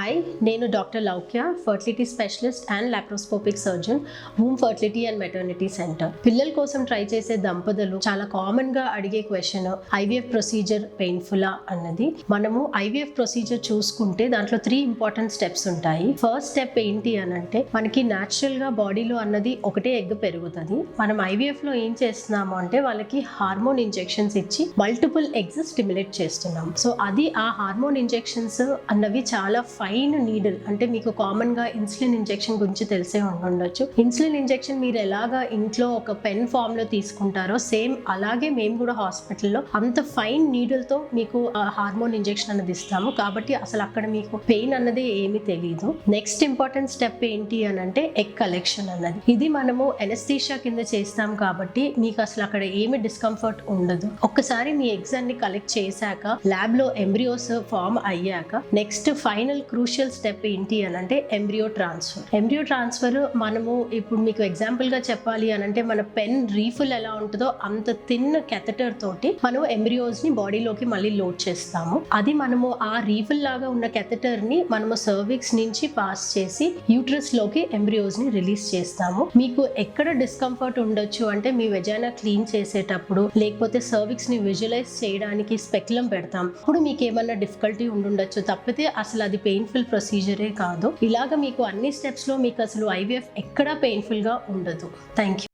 Hi, నేను doctor Loukya, fertility specialist and laparoscopic surgeon, womb fertility and maternity centre. పిల్లల కోసం try చేసే దంపతులు చాలా కామన్ గా అడిగే క్వశ్చన్, ఐవీఎఫ్ ప్రొసీజర్ పెయిన్ఫుల్లా అన్నది. మనము ఐవీఎఫ్ ప్రొసీజర్ చూసుకుంటే దాంట్లో 3 ఇంపార్టెంట్ స్టెప్స్ ఉంటాయి. ఫస్ట్ స్టెప్ ఏంటి అని అంటే, మనకి న్యాచురల్ గా బాడీలో అన్నది ఒకటే ఎగ్ పెరుగుతుంది. మనం ఐవీఎఫ్ లో ఏం చేస్తున్నాము అంటే వాళ్ళకి హార్మోన్ ఇంజెక్షన్స్ ఇచ్చి మల్టిపుల్ ఎగ్స్ స్టిమ్యులేట్ చేస్తున్నాం. సో అది ఆ హార్మోన్ ఇంజెక్షన్స్ అన్నవి చాలా ఫైన్ నీడిల్, అంటే మీకు కామన్ గా ఇన్సులిన్ ఇంజెక్షన్ గురించి తెలిసే ఉండొచ్చు. ఇన్సులిన్ ఇంజెక్షన్ మీరు ఎలాగా ఇంట్లో ఒక పెన్ ఫామ్ లో తీసుకుంటారో సేమ్ అలాగే మేము కూడా హాస్పిటల్లో అంత ఫైన్ నీడిల్ తో మీకు హార్మోన్ ఇంజెక్షన్ అనేది ఇస్తాము. కాబట్టి అసలు అక్కడ మీకు పెయిన్ అన్నది ఏమీ తెలియదు. నెక్స్ట్ ఇంపార్టెంట్ స్టెప్ ఏంటి అని అంటే ఎగ్ కలెక్షన్ అన్నది. ఇది మనము ఎనస్థీషియా కింద చేస్తాం కాబట్టి మీకు అసలు అక్కడ ఏమి డిస్కంఫర్ట్ ఉండదు. ఒక్కసారి మీ ఎగ్స్ అన్ని కలెక్ట్ చేశాక ల్యాబ్ లో ఎంబ్రియోస్ ఫామ్ అయ్యాక నెక్స్ట్ ఫైనల్ క్రూషియల్ స్టెప్ ఏంటి అని అంటే ఎంబ్రియో ట్రాన్స్ఫర్. ఎంబ్రియో ట్రాన్స్ఫర్ మనము ఇప్పుడు మీకు ఎగ్జాంపుల్ గా చెప్పాలి అని అంటే మన పెన్ రీఫిల్ ఎలా ఉంటుందో అంత థిన్ కెథటర్ తోటి మనం ఎంబ్రియోస్ ని బాడీలోకి మళ్ళీ లోడ్ చేస్తాము. అది మనము ఆ రీఫిల్ లాగా ఉన్న కెథటర్ ని మనము సర్విక్స్ నుంచి పాస్ చేసి యూట్రస్ లోకి ఎంబ్రియోస్ ని రిలీజ్ చేస్తాము. మీకు ఎక్కడ డిస్కంఫర్ట్ ఉండొచ్చు అంటే మీ వెజైనా క్లీన్ చేసేటప్పుడు, లేకపోతే సర్విక్స్ ని విజువలైజ్ చేయడానికి స్పెక్యులం పెడతాం. ఇప్పుడు మీకు ఏమన్నా డిఫికల్టీ ఉండొచ్చు, తప్పితే అసలు అది పెయిన్ఫుల్ ప్రొసీజరే కాదు. ఇలాగ మీకు అన్ని స్టెప్స్ లో మీకు అసలు ఐవీఎఫ్ ఎక్కడా పెయిన్ఫుల్ గా ఉండదు. Thank you.